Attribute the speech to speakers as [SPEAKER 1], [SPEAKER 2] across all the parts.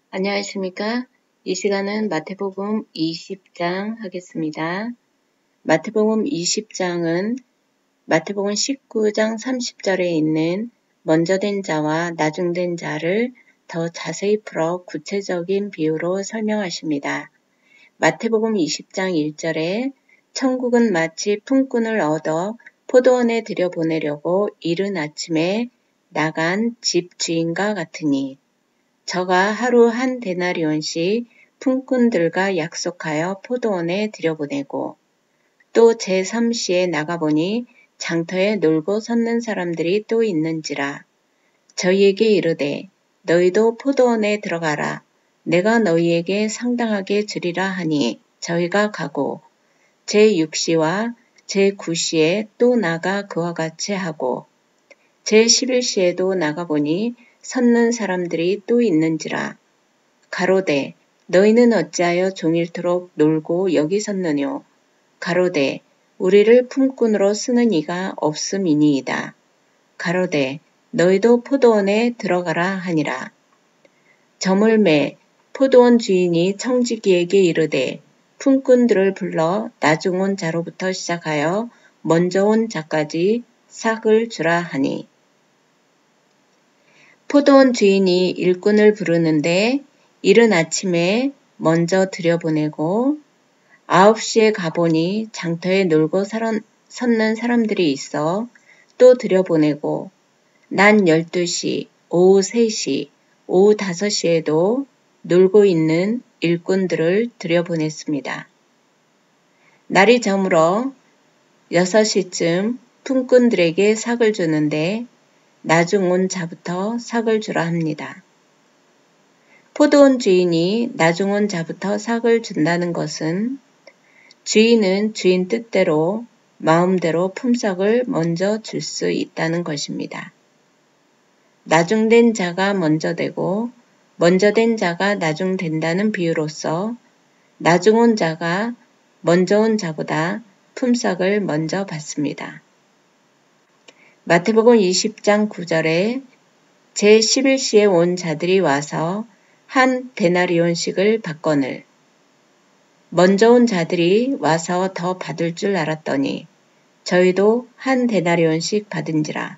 [SPEAKER 1] 안녕하십니까? 이 시간은 마태복음 20장 하겠습니다. 마태복음 20장은 마태복음 19장 30절에 있는 먼저 된 자와 나중 된 자를 더 자세히 풀어 구체적인 비유로 설명하십니다. 마태복음 20장 1절에 천국은 마치 품꾼을 얻어 포도원에 들여보내려고 이른 아침에 나간 집 주인과 같으니 저가 하루 한 데나리온씩 품꾼들과 약속하여 포도원에 들여보내고 또 제3시에 나가보니 장터에 놀고 섰는 사람들이 또 있는지라 저희에게 이르되 너희도 포도원에 들어가라 내가 너희에게 상당하게 주리라 하니 저희가 가고 제6시와 제9시에 또 나가 그와 같이 하고 제11시에도 나가보니 섰는 사람들이 또 있는지라 가로되 너희는 어찌하여 종일토록 놀고 여기 섰느뇨 가로되 우리를 품꾼으로 쓰는 이가 없음이니이다 가로되 너희도 포도원에 들어가라 하니라 저물매 포도원 주인이 청지기에게 이르되 품꾼들을 불러 나중 온 자로부터 시작하여 먼저 온 자까지 삭을 주라 하니 포도원 주인이 일꾼을 부르는데 이른 아침에 먼저 들여보내고 9시에 가보니 장터에 놀고 섰는 사람들이 있어 또 들여보내고 낮 12시, 오후 3시, 오후 5시에도 놀고 있는 일꾼들을 들여보냈습니다. 날이 저물어 6시쯤 품꾼들에게 삭을 주는데 나중 온 자부터 삭을 주라 합니다. 포도원 주인이 나중 온 자부터 삭을 준다는 것은 주인은 주인 뜻대로 마음대로 품삯을 먼저 줄 수 있다는 것입니다. 나중 된 자가 먼저 되고 먼저 된 자가 나중 된다는 비유로서 나중 온 자가 먼저 온 자보다 품삯을 먼저 받습니다. 마태복음 20장 9절에 제11시에 온 자들이 와서 한 데나리온씩을 받거늘 먼저 온 자들이 와서 더 받을 줄 알았더니 저희도 한 데나리온씩 받은지라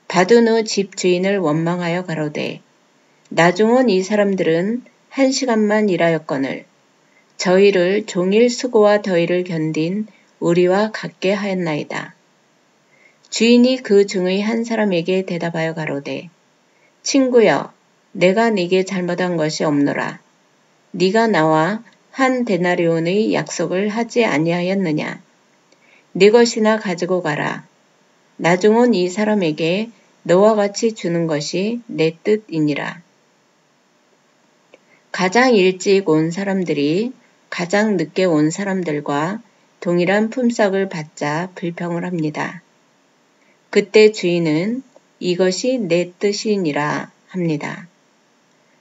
[SPEAKER 1] 받은 후 집 주인을 원망하여 가로되 나중 온 이 사람들은 1시간만 일하였거늘 저희를 종일 수고와 더위를 견딘 우리와 같게 하였나이다. 주인이 그 중의 한 사람에게 대답하여 가로되 친구여 내가 네게 잘못한 것이 없노라. 네가 나와 한 데나리온의 약속을 하지 아니하였느냐. 네 것이나 가지고 가라. 나중 온 이 사람에게 너와 같이 주는 것이 내 뜻이니라. 가장 일찍 온 사람들이 가장 늦게 온 사람들과 동일한 품삯을 받자 불평을 합니다. 그때 주인은 이것이 내 뜻이니라 합니다.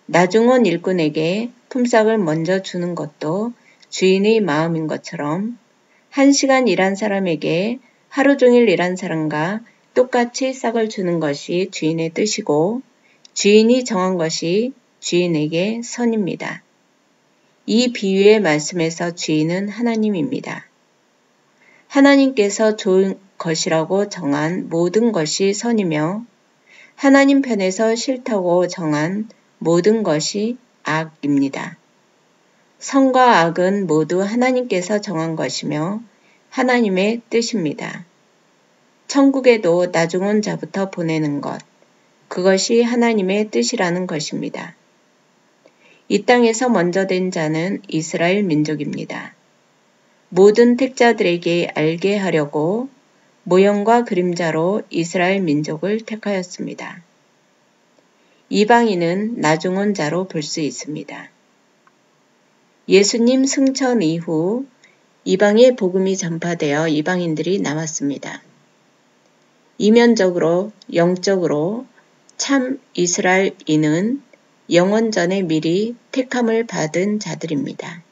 [SPEAKER 1] 나중 온 일꾼에게 품삯을 먼저 주는 것도 주인의 마음인 것처럼 1시간 일한 사람에게 하루 종일 일한 사람과 똑같이 싹을 주는 것이 주인의 뜻이고 주인이 정한 것이 주인에게 선입니다. 이 비유의 말씀에서 주인은 하나님입니다. 하나님께서 좋은 것이라고 정한 모든 것이 선이며 하나님 편에서 싫다고 정한 모든 것이 악입니다. 선과 악은 모두 하나님께서 정한 것이며 하나님의 뜻입니다. 천국에도 나중 온 자부터 보내는 것, 그것이 하나님의 뜻이라는 것입니다. 이 땅에서 먼저 된 자는 이스라엘 민족입니다. 모든 택자들에게 알게 하려고 모형과 그림자로 이스라엘 민족을 택하였습니다. 이방인은 나중 온 자로 볼 수 있습니다. 예수님 승천 이후 이방의 복음이 전파되어 이방인들이 나왔습니다. 이면적으로 영적으로 참 이스라엘인은 영원전에 미리 택함을 받은 자들입니다.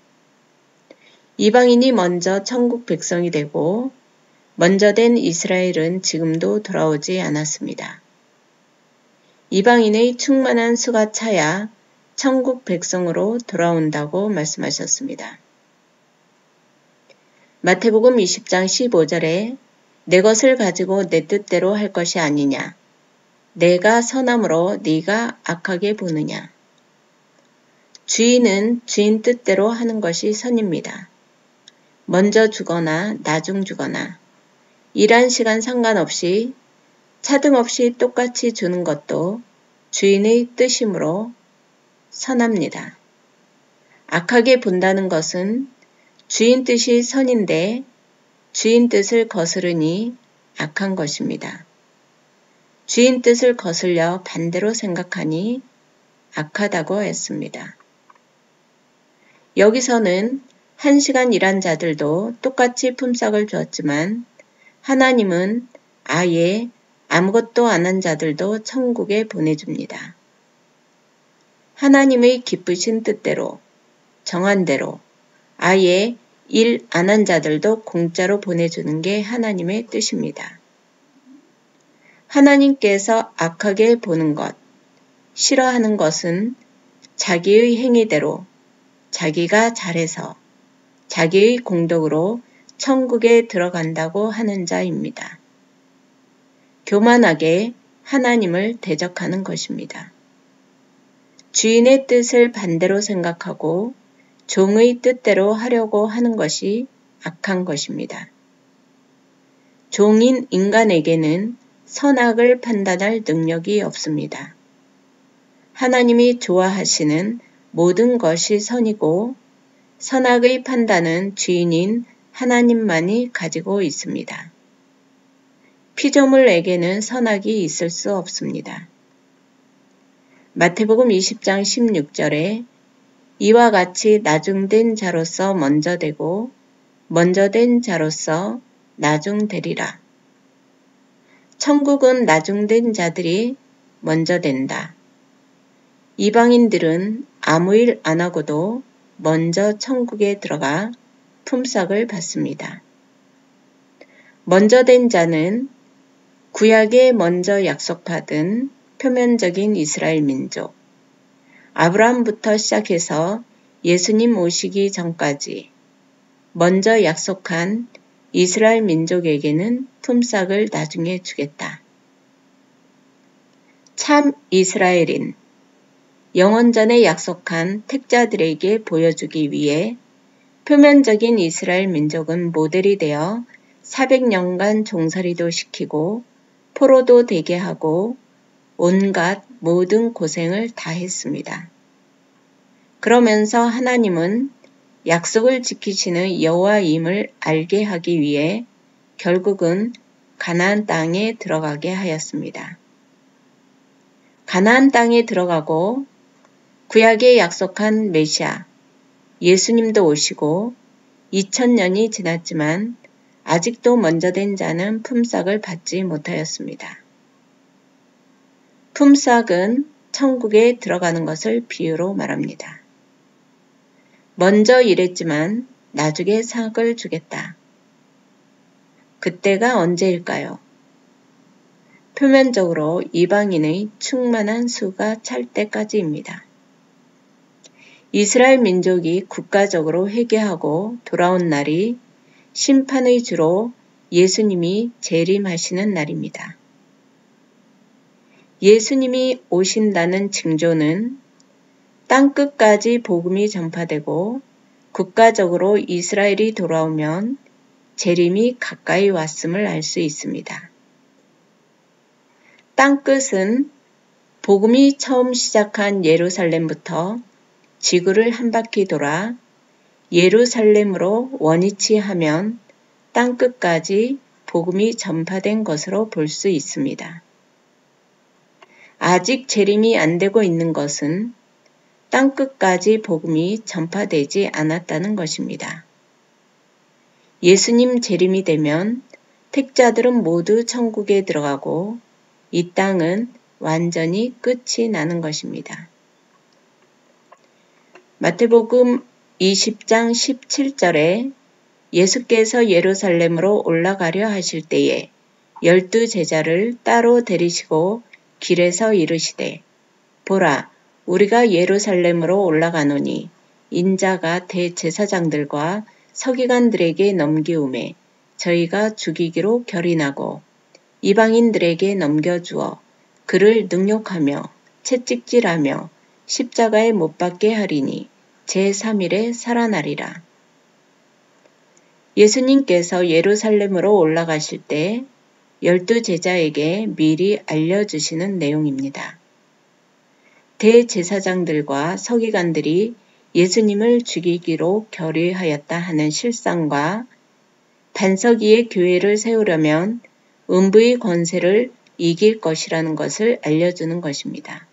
[SPEAKER 1] 이방인이 먼저 천국 백성이 되고 먼저 된 이스라엘은 지금도 돌아오지 않았습니다. 이방인의 충만한 수가 차야 천국 백성으로 돌아온다고 말씀하셨습니다. 마태복음 20장 15절에 내 것을 가지고 내 뜻대로 할 것이 아니냐. 내가 선함으로 네가 악하게 보느냐. 주인은 주인 뜻대로 하는 것이 선입니다. 먼저 주거나 나중 주거나 일한 시간 상관없이 차등 없이 똑같이 주는 것도 주인의 뜻이므로 선합니다. 악하게 본다는 것은 주인 뜻이 선인데 주인 뜻을 거스르니 악한 것입니다. 주인 뜻을 거슬려 반대로 생각하니 악하다고 했습니다. 여기서는 1시간 일한 자들도 똑같이 품삯을 주었지만 하나님은 아예 아무것도 안 한 자들도 천국에 보내줍니다. 하나님의 기쁘신 뜻대로 정한 대로 아예 일 안 한 자들도 공짜로 보내주는 게 하나님의 뜻입니다. 하나님께서 악하게 보는 것, 싫어하는 것은 자기의 행위대로 자기가 잘해서 자기의 공덕으로 천국에 들어간다고 하는 자입니다. 교만하게 하나님을 대적하는 것입니다. 주인의 뜻을 반대로 생각하고 종의 뜻대로 하려고 하는 것이 악한 것입니다. 종인 인간에게는 선악을 판단할 능력이 없습니다. 하나님이 좋아하시는 모든 것이 선이고 선악의 판단은 주인인 하나님만이 가지고 있습니다. 피조물에게는 선악이 있을 수 없습니다. 마태복음 20장 16절에 이와 같이 나중된 자로서 먼저 되고 먼저 된 자로서 나중되리라. 천국은 나중된 자들이 먼저 된다. 이방인들은 아무 일 안 하고도 먼저 천국에 들어가 품삯을 받습니다. 먼저 된 자는 구약에 먼저 약속받은 표면적인 이스라엘 민족, 아브라함부터 시작해서 예수님 오시기 전까지 먼저 약속한 이스라엘 민족에게는 품삯을 나중에 주겠다. 참 이스라엘인, 영원전에 약속한 택자들에게 보여주기 위해 표면적인 이스라엘 민족은 모델이 되어 400년간 종살이도 시키고 포로도 되게 하고 온갖 모든 고생을 다 했습니다. 그러면서 하나님은 약속을 지키시는 여호와임을 알게 하기 위해 결국은 가나안 땅에 들어가게 하였습니다. 가나안 땅에 들어가고 구약에 약속한 메시아, 예수님도 오시고 2000년이 지났지만 아직도 먼저 된 자는 품삯을 받지 못하였습니다. 품삯은 천국에 들어가는 것을 비유로 말합니다. 먼저 일했지만 나중에 상을 주겠다. 그때가 언제일까요? 표면적으로 이방인의 충만한 수가 찰 때까지입니다. 이스라엘 민족이 국가적으로 회개하고 돌아온 날이 심판의 주로 예수님이 재림하시는 날입니다. 예수님이 오신다는 징조는 땅끝까지 복음이 전파되고 국가적으로 이스라엘이 돌아오면 재림이 가까이 왔음을 알 수 있습니다. 땅끝은 복음이 처음 시작한 예루살렘부터 지구를 한 바퀴 돌아 예루살렘으로 원위치하면 땅끝까지 복음이 전파된 것으로 볼 수 있습니다. 아직 재림이 안 되고 있는 것은 땅끝까지 복음이 전파되지 않았다는 것입니다. 예수님 재림이 되면 택자들은 모두 천국에 들어가고 이 땅은 완전히 끝이 나는 것입니다. 마태복음 20장 17절에 예수께서 예루살렘으로 올라가려 하실 때에 12 제자를 따로 데리시고 길에서 이르시되 보라 우리가 예루살렘으로 올라가노니 인자가 대제사장들과 서기관들에게 넘기움에 저희가 죽이기로 결의나고 이방인들에게 넘겨주어 그를 능욕하며 채찍질하며 십자가에 못 박게 하리니 제3일에 살아나리라. 예수님께서 예루살렘으로 올라가실 때 12 제자에게 미리 알려주시는 내용입니다. 대제사장들과 서기관들이 예수님을 죽이기로 결의하였다 하는 실상과 반석 위에 교회를 세우려면 음부의 권세를 이길 것이라는 것을 알려주는 것입니다.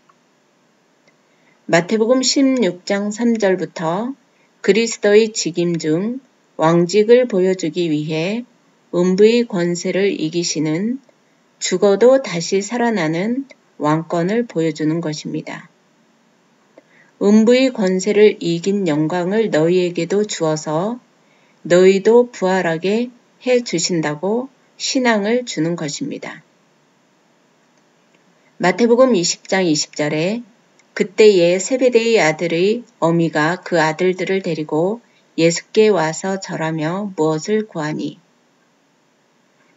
[SPEAKER 1] 마태복음 16장 3절부터 그리스도의 직임 중 왕직을 보여주기 위해 음부의 권세를 이기시는 죽어도 다시 살아나는 왕권을 보여주는 것입니다. 음부의 권세를 이긴 영광을 너희에게도 주어서 너희도 부활하게 해 주신다고 신앙을 주는 것입니다. 마태복음 20장 20절에 그때에 세베대의 아들의 어미가 그 아들들을 데리고 예수께 와서 절하며 무엇을 구하니?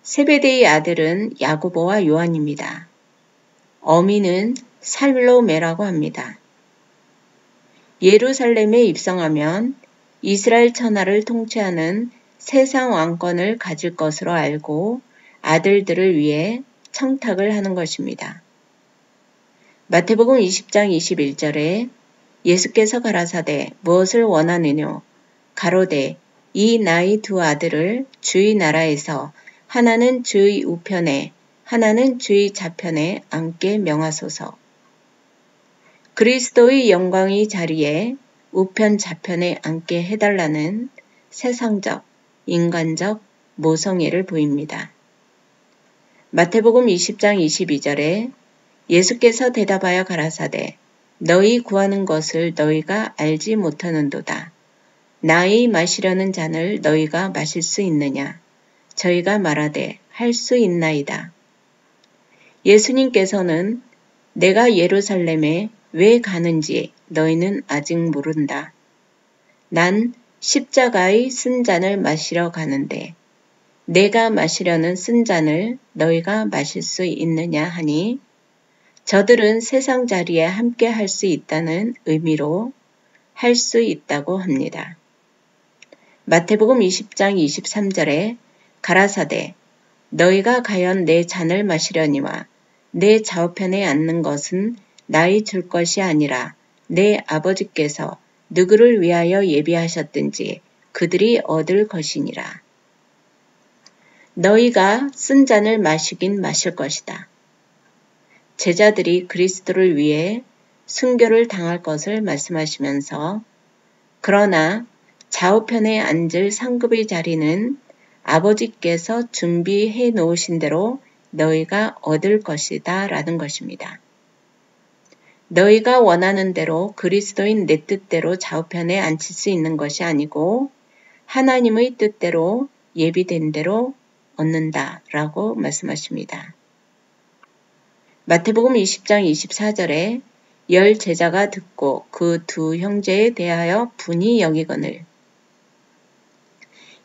[SPEAKER 1] 세베대의 아들은 야고보와 요한입니다. 어미는 살로메라고 합니다. 예루살렘에 입성하면 이스라엘 천하를 통치하는 세상 왕권을 가질 것으로 알고 아들들을 위해 청탁을 하는 것입니다. 마태복음 20장 21절에 예수께서 가라사대 무엇을 원하느뇨? 가로되 이 나의 두 아들을 주의 나라에서 하나는 주의 우편에 하나는 주의 좌편에 앉게 명하소서. 그리스도의 영광의 자리에 우편 좌편에 앉게 해달라는 세상적, 인간적 모성애를 보입니다. 마태복음 20장 22절에 예수께서 대답하여 가라사대 너희 구하는 것을 너희가 알지 못하는도다. 나의 마시려는 잔을 너희가 마실 수 있느냐? 저희가 말하되 할 수 있나이다. 예수님께서는 내가 예루살렘에 왜 가는지 너희는 아직 모른다. 난 십자가의 쓴 잔을 마시러 가는데 내가 마시려는 쓴 잔을 너희가 마실 수 있느냐 하니 저들은 세상 자리에 함께 할 수 있다는 의미로 할 수 있다고 합니다. 마태복음 20장 23절에 가라사대 너희가 과연 내 잔을 마시려니와 내 좌우편에 앉는 것은 나의 줄 것이 아니라 내 아버지께서 누구를 위하여 예비하셨든지 그들이 얻을 것이니라. 너희가 쓴 잔을 마시긴 마실 것이다. 제자들이 그리스도를 위해 순교를 당할 것을 말씀하시면서 그러나 좌우편에 앉을 상급의 자리는 아버지께서 준비해 놓으신 대로 너희가 얻을 것이다 라는 것입니다. 너희가 원하는 대로 그리스도인 내 뜻대로 좌우편에 앉힐 수 있는 것이 아니고 하나님의 뜻대로 예비된 대로 얻는다 라고 말씀하십니다. 마태복음 20장 24절에 10 제자가 듣고 그 두 형제에 대하여 분이 여기거늘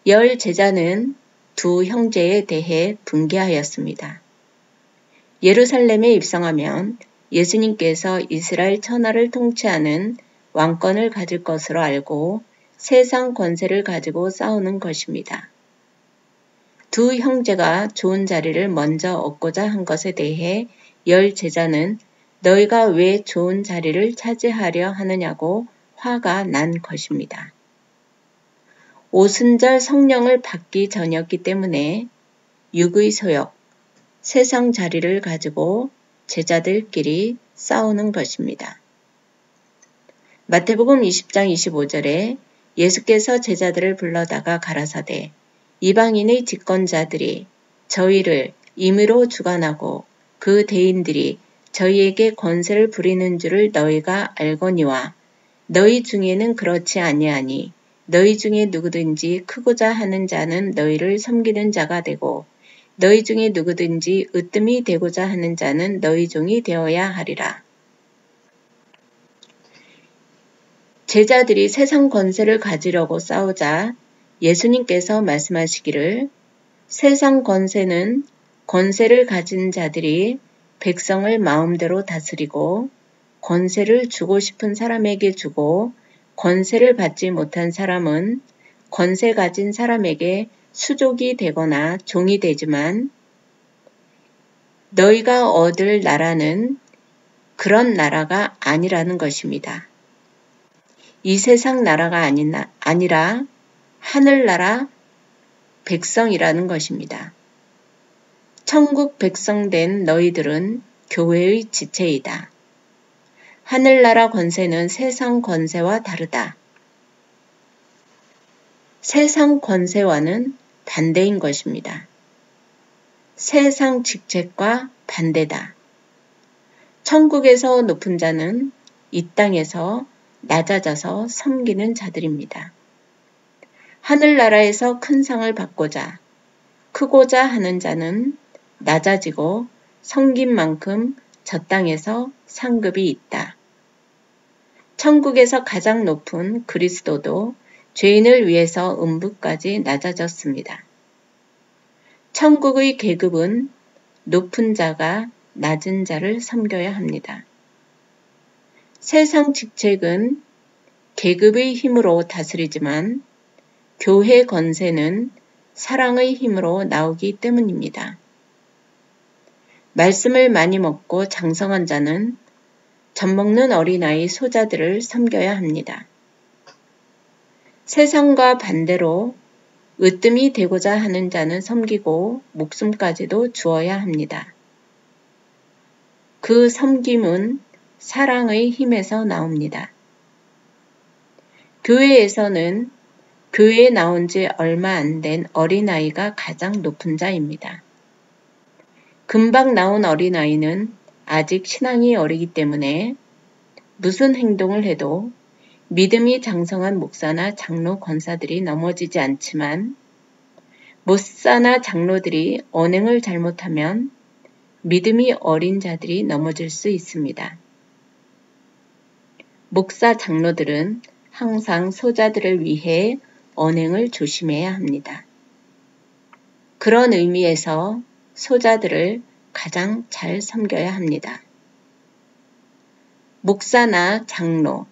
[SPEAKER 1] 10 제자는 두 형제에 대해 분개하였습니다. 예루살렘에 입성하면 예수님께서 이스라엘 천하를 통치하는 왕권을 가질 것으로 알고 세상 권세를 가지고 싸우는 것입니다. 두 형제가 좋은 자리를 먼저 얻고자 한 것에 대해 10 제자는 너희가 왜 좋은 자리를 차지하려 하느냐고 화가 난 것입니다. 오순절 성령을 받기 전이었기 때문에 육의 소욕, 세상 자리를 가지고 제자들끼리 싸우는 것입니다. 마태복음 20장 25절에 예수께서 제자들을 불러다가 가라사대 이방인의 집권자들이 저희를 임의로 주관하고 그 대인들이 저희에게 권세를 부리는 줄을 너희가 알거니와 너희 중에는 그렇지 아니하니 너희 중에 누구든지 크고자 하는 자는 너희를 섬기는 자가 되고 너희 중에 누구든지 으뜸이 되고자 하는 자는 너희 종이 되어야 하리라. 제자들이 세상 권세를 가지려고 싸우자 예수님께서 말씀하시기를 세상 권세는 권세를 가진 자들이 백성을 마음대로 다스리고 권세를 주고 싶은 사람에게 주고 권세를 받지 못한 사람은 권세 가진 사람에게 수족이 되거나 종이 되지만 너희가 얻을 나라는 그런 나라가 아니라는 것입니다. 이 세상 나라가 아니라 하늘나라 백성이라는 것입니다. 천국 백성 된 너희들은 교회의 지체이다. 하늘나라 권세는 세상 권세와 다르다. 세상 권세와는 반대인 것입니다. 세상 직책과 반대다. 천국에서 높은 자는 이 땅에서 낮아져서 섬기는 자들입니다. 하늘나라에서 큰 상을 받고자 크고자 하는 자는 낮아지고 섬긴 만큼 저 땅에서 상급이 있다. 천국에서 가장 높은 그리스도도 죄인을 위해서 음부까지 낮아졌습니다. 천국의 계급은 높은 자가 낮은 자를 섬겨야 합니다. 세상 직책은 계급의 힘으로 다스리지만 교회 권세는 사랑의 힘으로 나오기 때문입니다. 말씀을 많이 먹고 장성한 자는 젖먹는 어린아이 소자들을 섬겨야 합니다. 세상과 반대로 으뜸이 되고자 하는 자는 섬기고 목숨까지도 주어야 합니다. 그 섬김은 사랑의 힘에서 나옵니다. 교회에서는 교회에 나온 지 얼마 안 된 어린아이가 가장 높은 자입니다. 금방 나온 어린아이는 아직 신앙이 어리기 때문에 무슨 행동을 해도 믿음이 장성한 목사나 장로 권사들이 넘어지지 않지만 목사나 장로들이 언행을 잘못하면 믿음이 어린 자들이 넘어질 수 있습니다. 목사 장로들은 항상 소자들을 위해 언행을 조심해야 합니다. 그런 의미에서 소자들을 가장 잘 섬겨야 합니다. 목사나 장로,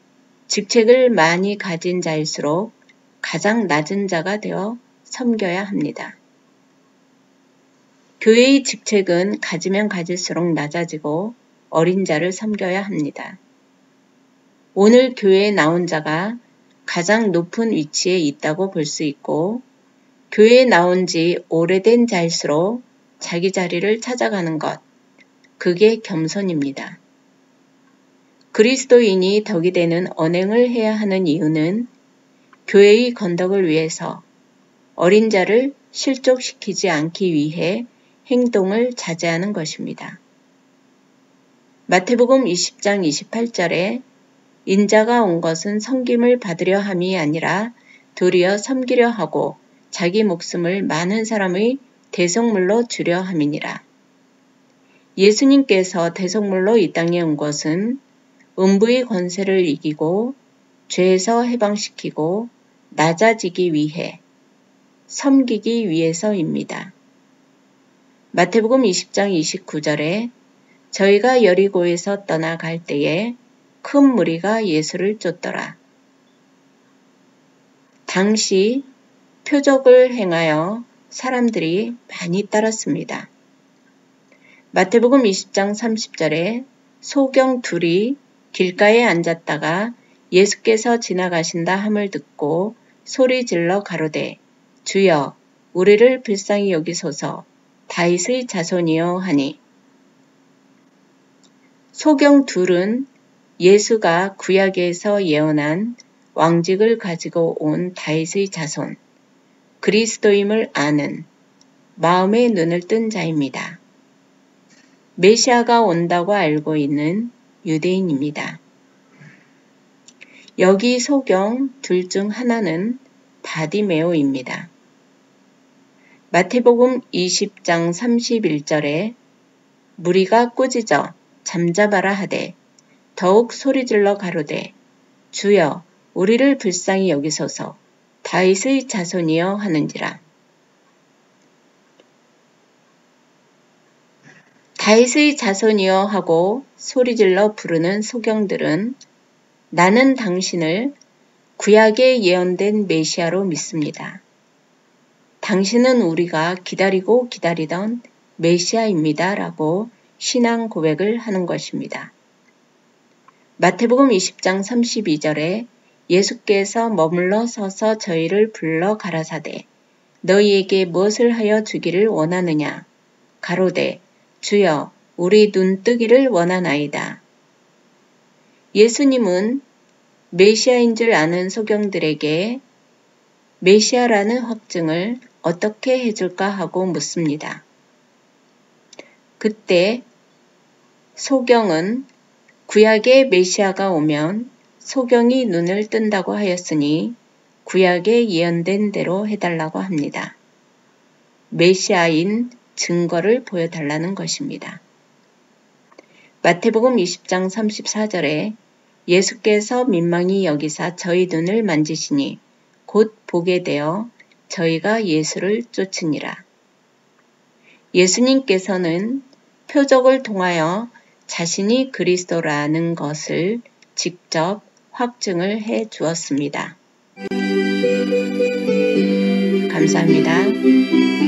[SPEAKER 1] 직책을 많이 가진 자일수록 가장 낮은 자가 되어 섬겨야 합니다. 교회의 직책은 가지면 가질수록 낮아지고 어린 자를 섬겨야 합니다. 오늘 교회에 나온 자가 가장 높은 위치에 있다고 볼 수 있고 교회에 나온 지 오래된 자일수록 자기 자리를 찾아가는 것, 그게 겸손입니다. 그리스도인이 덕이 되는 언행을 해야 하는 이유는 교회의 건덕을 위해서 어린 자를 실족시키지 않기 위해 행동을 자제하는 것입니다. 마태복음 20장 28절에 인자가 온 것은 섬김을 받으려 함이 아니라 도리어 섬기려 하고 자기 목숨을 많은 사람의 대속물로 주려 함이니라. 예수님께서 대속물로 이 땅에 온 것은 음부의 권세를 이기고 죄에서 해방시키고 낮아지기 위해 섬기기 위해서입니다. 마태복음 20장 29절에 저희가 여리고에서 떠나갈 때에 큰 무리가 예수를 쫓더라. 당시 표적을 행하여 사람들이 많이 따랐습니다. 마태복음 20장 30절에 소경 둘이 길가에 앉았다가 예수께서 지나가신다 함을 듣고 소리 질러 가로되 주여 우리를 불쌍히 여기소서 다윗의 자손이여 하니 소경 둘은 예수가 구약에서 예언한 왕직을 가지고 온 다윗의 자손, 그리스도임을 아는 마음의 눈을 뜬 자입니다. 메시아가 온다고 알고 있는 유대인입니다. 여기 소경 둘 중 하나는 바디메오입니다. 마태복음 20장 31절에 무리가 꾸짖어 잠잡아라 하되 더욱 소리질러 가로되 주여 우리를 불쌍히 여기소서. 다윗의 자손이여 하는지라. 다윗의 자손이여 하고 소리질러 부르는 소경들은 나는 당신을 구약에 예언된 메시아로 믿습니다. 당신은 우리가 기다리고 기다리던 메시아입니다. 라고 신앙 고백을 하는 것입니다. 마태복음 20장 32절에 예수께서 머물러 서서 저희를 불러 가라사대 너희에게 무엇을 하여 주기를 원하느냐 가로되 주여 우리 눈 뜨기를 원하나이다. 예수님은 메시아인 줄 아는 소경들에게 메시아라는 확증을 어떻게 해줄까 하고 묻습니다. 그때 소경은 구약의 메시아가 오면 소경이 눈을 뜬다고 하였으니 구약에 예언된 대로 해달라고 합니다. 메시아인 증거를 보여달라는 것입니다. 마태복음 20장 34절에 예수께서 민망히 여기사 저희 눈을 만지시니 곧 보게 되어 저희가 예수를 쫓으니라. 예수님께서는 표적을 통하여 자신이 그리스도라는 것을 직접 확증을 해 주었습니다. 감사합니다.